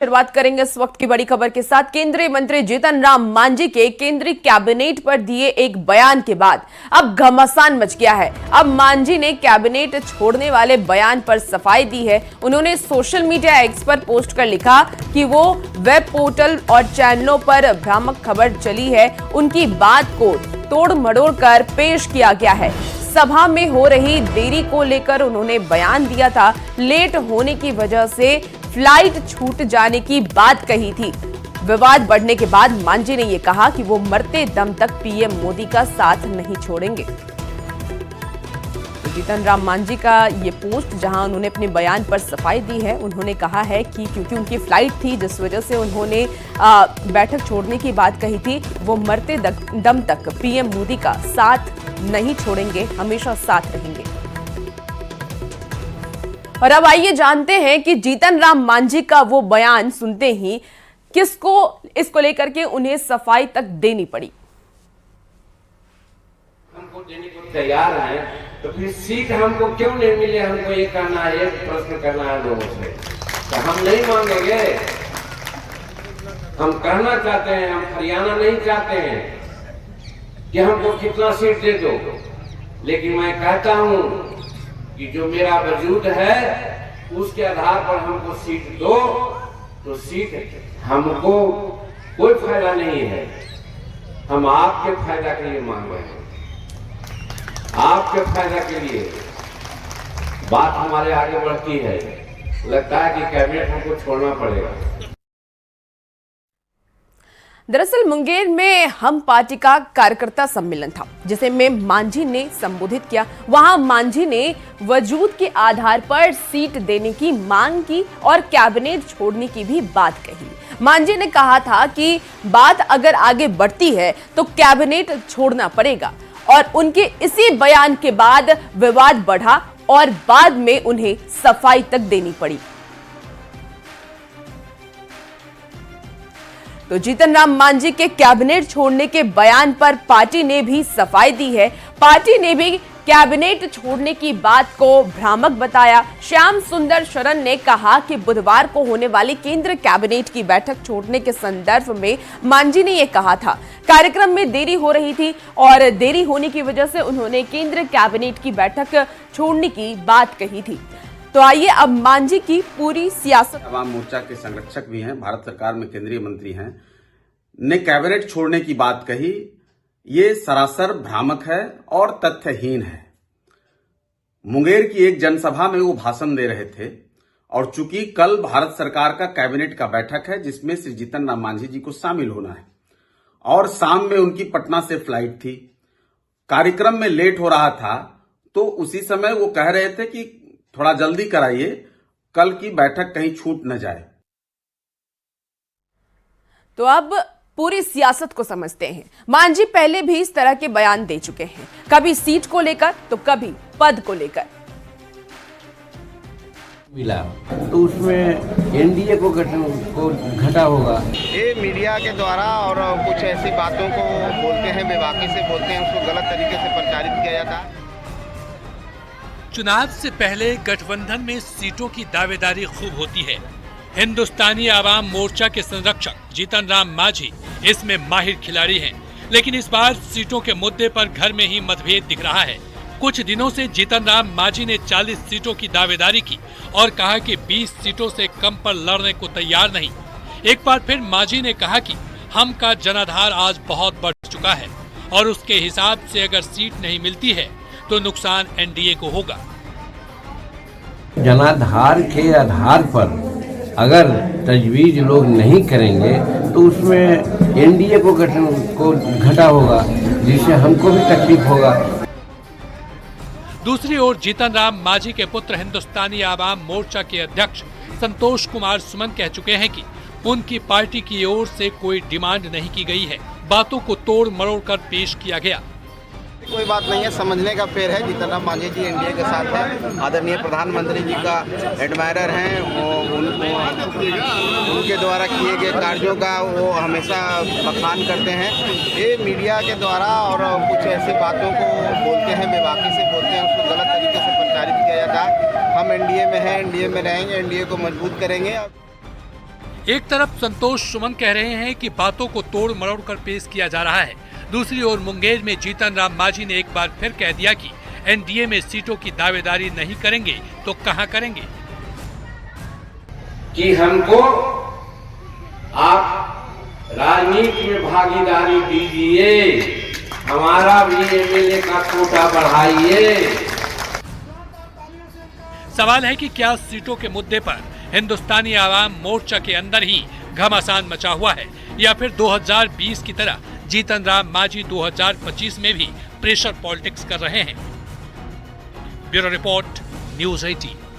शुरुआत करेंगे इस वक्त की बड़ी खबर के साथ। केंद्रीय मंत्री जीतन राम मांझी के केंद्रीय कैबिनेट पर दिए एक बयान के बाद अब घमासान मच गया है। अब मांझी ने कैबिनेट छोड़ने वाले बयान पर सफाई दी है। उन्होंने सोशल मीडिया एक्स पर पोस्ट कर लिखा कि वो वेब पोर्टल और चैनलों पर भ्रामक खबर चली है, उनकी बात को तोड़ मड़ोड़ कर पेश किया गया है। सभा में हो रही देरी को लेकर उन्होंने बयान दिया था। लेट होने की वजह से फ्लाइट छूट जाने की बात कही थी। विवाद बढ़ने के बाद मांझी ने यह कहा कि वो मरते दम तक पीएम मोदी का साथ नहीं छोड़ेंगे। जीतन राम मांझी का ये पोस्ट जहां उन्होंने अपने बयान पर सफाई दी है, उन्होंने कहा है कि क्योंकि उनकी फ्लाइट थी जिस वजह से उन्होंने बैठक छोड़ने की बात कही थी, वो मरते दम तक पीएम मोदी का साथ नहीं छोड़ेंगे, हमेशा साथ रहेंगे। और अब आइए जानते हैं कि जीतन राम मांझी का वो बयान सुनते ही किसको इसको लेकर के उन्हें सफाई तक देनी पड़ी। हमको देने को तैयार हैं, तो फिर सीट हमको क्यों नहीं मिले? हमको ये करना है, एक प्रश्न करना है लोगों से। तो हम नहीं मांगेंगे, हम कहना चाहते हैं, हम हरियाणा नहीं चाहते हैं कि हमको कितना सीट दे दो, लेकिन मैं कहता हूं कि जो मेरा वजूद है उसके आधार पर हमको सीट दो। तो सीट हमको कोई फायदा नहीं है, हम आपके फायदा के लिए मांग रहे हैं, आपके फायदा के लिए बात हमारे आगे बढ़ती है। लगता है कि कैबिनेट हमको छोड़ना पड़ेगा। दरअसल मुंगेर में हम पार्टी का कार्यकर्ता सम्मेलन था जिसे में मांझी ने संबोधित किया। वहां मांझी ने वजूद के आधार पर सीट देने की मांग की और कैबिनेट छोड़ने की भी बात कही। मांझी ने कहा था कि बात अगर आगे बढ़ती है तो कैबिनेट छोड़ना पड़ेगा और उनके इसी बयान के बाद विवाद बढ़ा और बाद में उन्हें सफाई तक देनी पड़ी। तो जीतन राम मांझी के कैबिनेट छोड़ने के बयान पर पार्टी ने भी सफाई दी है। पार्टी ने भी कैबिनेट छोड़ने की बात को भ्रामक बताया। श्याम सुंदर शरण ने कहा कि बुधवार को होने वाली केंद्र कैबिनेट की बैठक छोड़ने के संदर्भ में मांझी ने यह कहा था। कार्यक्रम में देरी हो रही थी और देरी होने की वजह से उन्होंने केंद्र कैबिनेट की बैठक छोड़ने की बात कही थी। तो आइए अब मांझी की पूरी सियासत। आवाम मोर्चा के संरक्षक भी हैं, भारत सरकार में केंद्रीय मंत्री हैं, ने कैबिनेट छोड़ने की बात कही। ये सरासर भ्रामक है और तथ्यहीन है। मुंगेर की एक जनसभा में वो भाषण दे रहे थे और चूंकि कल भारत सरकार का कैबिनेट का बैठक है जिसमें श्री जीतन राम मांझी जी को शामिल होना है और शाम में उनकी पटना से फ्लाइट थी, कार्यक्रम में लेट हो रहा था, तो उसी समय वो कह रहे थे कि थोड़ा जल्दी कराइए, कल की बैठक कहीं छूट न जाए। तो अब पूरी सियासत को समझते हैं। मांझी पहले भी इस तरह के बयान दे चुके हैं, कभी सीट को लेकर तो कभी पद को लेकर। मिला तो उसमें एनडीए को घटा होगा। ये मीडिया के द्वारा और कुछ ऐसी बातों को बोलते हैं, बेबाकी से बोलते हैं, उसको गलत तरीके से प्रचारित किया जाता है। चुनाव से पहले गठबंधन में सीटों की दावेदारी खूब होती है। हिंदुस्तानी आवाम मोर्चा के संरक्षक जीतन राम मांझी इसमें माहिर खिलाड़ी हैं, लेकिन इस बार सीटों के मुद्दे पर घर में ही मतभेद दिख रहा है। कुछ दिनों से जीतन राम मांझी ने 40 सीटों की दावेदारी की और कहा कि 20 सीटों से कम पर लड़ने को तैयार नहीं। एक बार फिर मांझी ने कहा कि हम का जनाधार आज बहुत बढ़ चुका है और उसके हिसाब से अगर सीट नहीं मिलती है तो नुकसान एनडीए को होगा। जनाधार के आधार पर अगर तजवीज लोग नहीं करेंगे तो उसमें एनडीए को घटा होगा, जिससे हमको भी तकलीफ होगा। दूसरी ओर जीतन राम मांझी के पुत्र हिंदुस्तानी आवाम मोर्चा के अध्यक्ष संतोष कुमार सुमन कह चुके हैं कि उनकी पार्टी की ओर से कोई डिमांड नहीं की गई है, बातों को तोड़ मरोड़ कर पेश किया गया। कोई बात नहीं है, समझने का फेर है। जीतन राम मांझी जी एनडीए के साथ है, आदरणीय प्रधानमंत्री जी का एडमायरर हैं, उनके द्वारा किए गए कार्यों का वो हमेशा बखान करते हैं। ये मीडिया के द्वारा और कुछ ऐसी बातों को बोलते हैं, बेबाकी से बोलते हैं, उसको गलत तरीके से प्रचारित किया जाता है। हम एनडीए में हैं, एनडीए में रहेंगे, एनडीए को मजबूत करेंगे। एक तरफ संतोष सुमन कह रहे हैं कि बातों को तोड़ मरोड़ कर पेश किया जा रहा है, दूसरी ओर मुंगेर में जीतन राम मांझी ने एक बार फिर कह दिया कि एनडीए में सीटों की दावेदारी नहीं करेंगे तो कहां करेंगे। कि हमको आप राजनीति में भागीदारी दीजिए, हमारा भी एमएलए का कोटा बढ़ाइए। सवाल है कि क्या सीटों के मुद्दे पर हिंदुस्तानी आवाम मोर्चा के अंदर ही घमासान मचा हुआ है या फिर 2020 की तरह जीतन राम मांझी 2025 में भी प्रेशर पॉलिटिक्स कर रहे हैं। Bureau report, news 18।